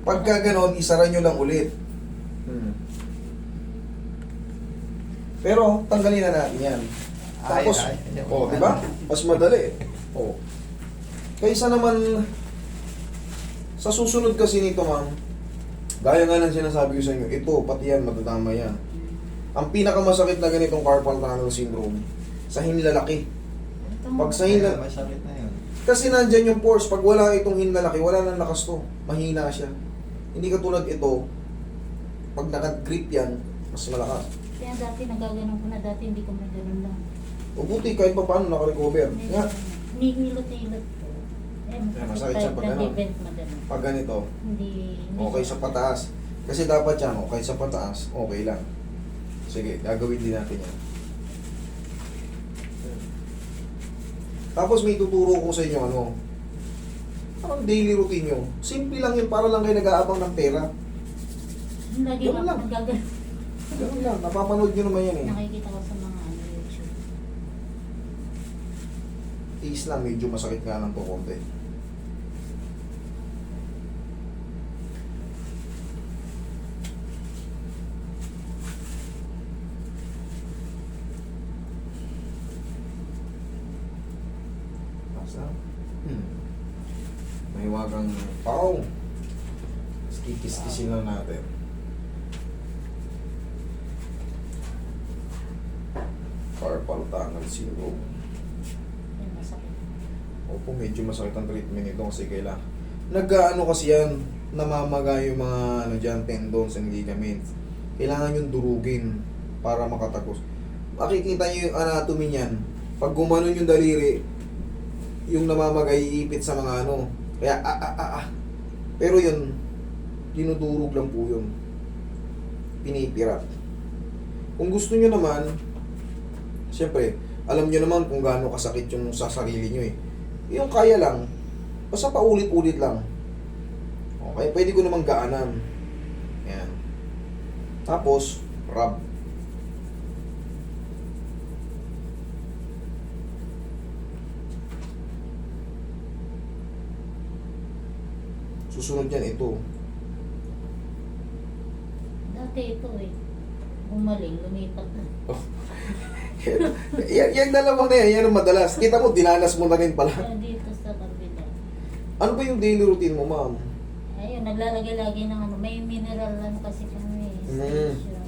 Pagka ganon, isara nyo lang ulit. Pero, tanggalin na natin yan. Tapos, di ba? Mas madali. Kaysa naman, sa susunod kasi nito, ma'am, gaya nga ng sinasabi ko sa inyo, ito, pati yan, matatama yan. Ang pinakamasakit na ganitong carpal tunnel syndrome, sa hinlalaki. Pag sa hinlalaki, masakit na yun. kasi nandyan yung force, pag wala itong hinlalaki, wala nang lakas to. Mahina siya. Hindi katulad ito, pag naka-grip yan, mas malakas. Kaya dati nagaganon ko na, dati hindi ko may ganun lang. O buti, kahit pa paano naka-recover. Nga, Nihilot-hilot. masakit siya pag ganun. Pag ganito, Hindi. okay sa pataas. Kasi dapat yan, okay sa pataas, okay lang. Sige, gagawin din natin yan. Tapos may tuturo ko sa inyo parang daily routine nyo. Simple lang yun, para lang kayo nag-aabang ng pera. Lagi Ganun ako lang. nagaganon. Ganun lang, napapanood nyo naman yan eh. Nakikita ko sa mga YouTube. Tiis lang, medyo masakit nga lang to konti. Basta, mahiwagang pao. Kikis-kisin lang natin. Carpal tunnel syndrome. Yan, masakit. Opo, medyo masakit ang treatment nito kasi kailangan. Nag-ano kasi yan, namamaga yung mga dyan, tendons and ligaments. Kailangan yung durugin para makatagos. Makikita nyo yung anatomy niyan. Pag gumanon yung daliri, yung namamaga iipit sa mga Kaya Pero yun, dinudurog lang po yun. Pinipirat. Kung gusto nyo naman, siyempre, alam nyo naman kung gaano kasakit yung sa sarili nyo eh. Yung kaya lang, basta paulit-ulit lang. Okay, pwede ko namang gaanan. Yan. Tapos, rub. Susunod yan ito. Dati ito eh. Gumaling, lumipat na. Yan dalawang na yan ang madalas. Kita mo, dinanas mo na rin pala. Kaya dito sa kabila. Ano ba yung daily routine mo, ma'am? Ayun, naglalagay-lagay ng may mineral kasi kami. Solution.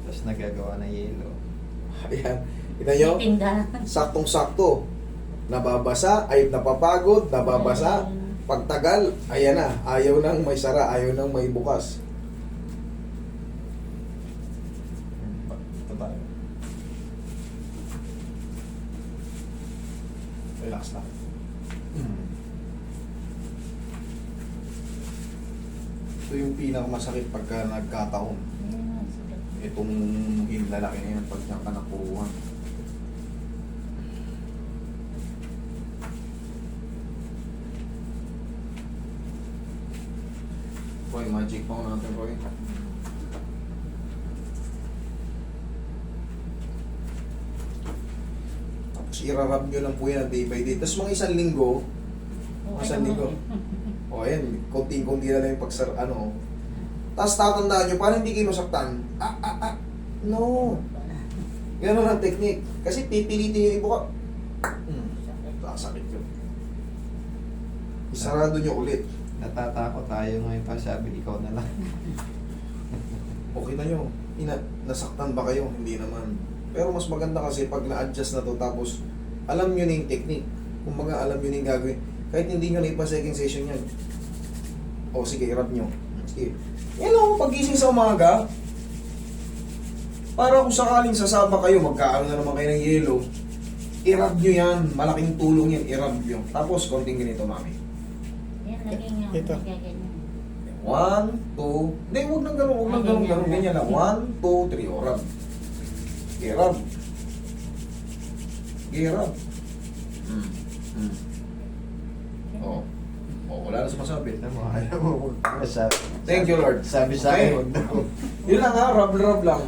Tapos nagagawa na yelo. Ayan. Kita nyo? May tindahan. Saktong-sakto. Nababasa, ay napapagod, nababasa. Pagtagal, ayan na. Ayaw nang may sara, ayaw nang may bukas. Ito tayo. Relax lang. Ito yung pinakamasakit pagka nagkataon. Ayun, sakit. Itong hinlalaki na yan pag nakanapuruhan. Roy, magic pa natin, Roy. Tapos irarab nyo lang po yan day by day. Tapos mga isang linggo, isang linggo. O ayan, konting-konti na lang yung Tapos tatandaan nyo, parang hindi kayo masaktan. No. Ganun ang technique. Kasi pipilitin yung ibo ka. Sakit yun. Isarado nyo ulit. Natatakot tayo ngayon pa sabi, ikaw na lang. Okay na nyo. Nasaktan ba kayo? Hindi naman. Pero mas maganda kasi pag na-adjust na to tapos alam nyo na yung technique. Kung baga alam nyo na yung gagawin. Kahit hindi nyo na ipa second session yan. O sige, i-rub nyo. Sige. Yan o, pag-gising sa umaga, para kung sakaling sasama kayo, magkaano na naman kayo ng yelo, i-rub nyo yan. Malaking tulong yan, i-rub nyo. Tapos, konting ganito, mami. Yan, laging nga. Ito. Gaganyan. 1, 2, hindi, huwag nang ganun, huwag nang ganun, ganun, ganyan lang. 1, 2, 3, o rub. Okay, rub. Okay, rub. Oh. Oh, wala na sumasabi. Alam mo, ayaw mo. Sabi, Thank you, Lord. sabi sa akin, Okay. huwag daw. Yun lang ha, rub lang.